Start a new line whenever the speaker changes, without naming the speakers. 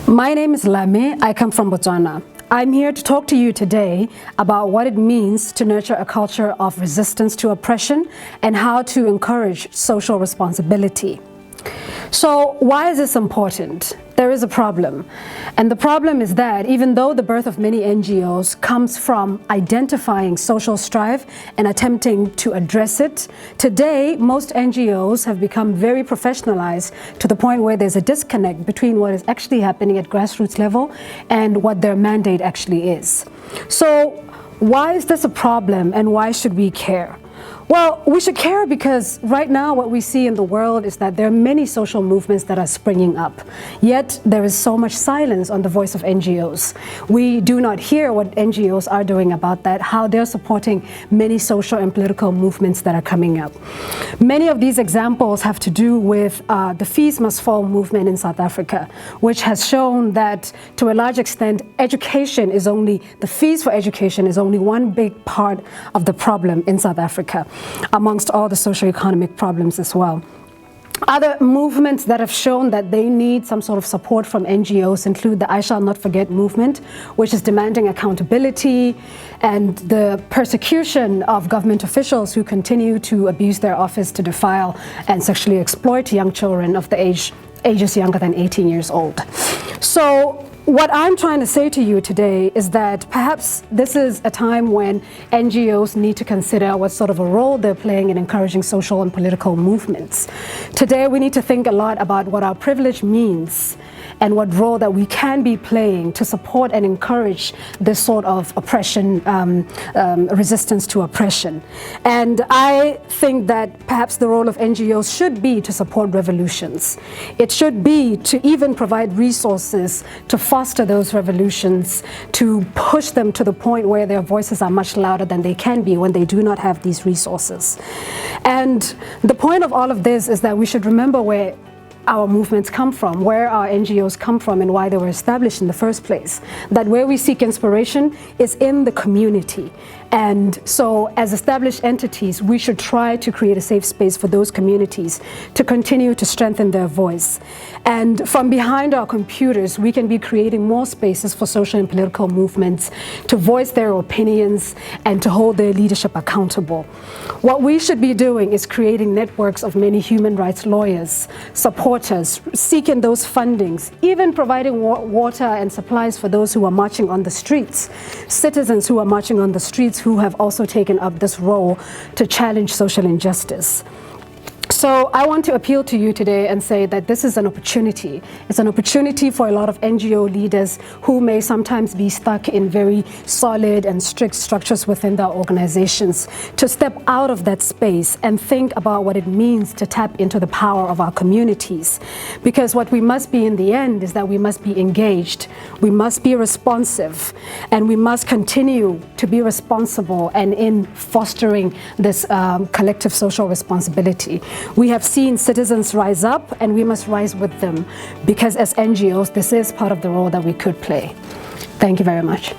My name is Lame. I come from Botswana. I'm here to talk to you today about what it means to nurture a culture of resistance to oppression and how to encourage social responsibility. So why is this important? There is a problem. And the problem is that even though the birth of many NGOs comes from identifying social strife and attempting to address it, today most NGOs have become very professionalized to the point where there's a disconnect between what is actually happening at grassroots level and what their mandate actually is. So why is this a problem and why should we care? Well, we should care because right now what we see in the world is that there are many social movements that are springing up, yet there is so much silence on the voice of NGOs. We do not hear what NGOs are doing about that, how they're supporting many social and political movements that are coming up. Many of these examples have to do with the Fees Must Fall movement in South Africa, which has shown that to a large extent, the fees for education is only one big part of the problem in South Africa, amongst all the socioeconomic problems as well. Other movements that have shown that they need some sort of support from NGOs include the I Shall Not Forget movement, which is demanding accountability and the persecution of government officials who continue to abuse their office to defile and sexually exploit young children of the ages younger than 18 years old. So what I'm trying to say to you today is that perhaps this is a time when NGOs need to consider what sort of a role they're playing in encouraging social and political movements. Today we need to think a lot about what our privilege means and what role that we can be playing to support and encourage this sort of oppression, resistance to oppression. And I think that perhaps the role of NGOs should be to support revolutions. It should be to even provide resources to foster those revolutions, to push them to the point where their voices are much louder than they can be when they do not have these resources. And the point of all of this is that we should remember where our movements come from, where our NGOs come from and why they were established in the first place. That where we seek inspiration is in the community. And so as established entities, we should try to create a safe space for those communities to continue to strengthen their voice. And from behind our computers, we can be creating more spaces for social and political movements to voice their opinions and to hold their leadership accountable. What we should be doing is creating networks of many human rights lawyers, supporters, seeking those fundings, even providing water and supplies for those who are marching on the streets, citizens who are marching on the streets who have also taken up this role to challenge social injustice. So I want to appeal to you today and say that this is an opportunity. It's an opportunity for a lot of NGO leaders who may sometimes be stuck in very solid and strict structures within their organizations to step out of that space and think about what it means to tap into the power of our communities. Because what we must be in the end is that we must be engaged, we must be responsive, and we must continue to be responsible and in fostering this collective social responsibility. We have seen citizens rise up and we must rise with them because as NGOs, this is part of the role that we could play. Thank you very much.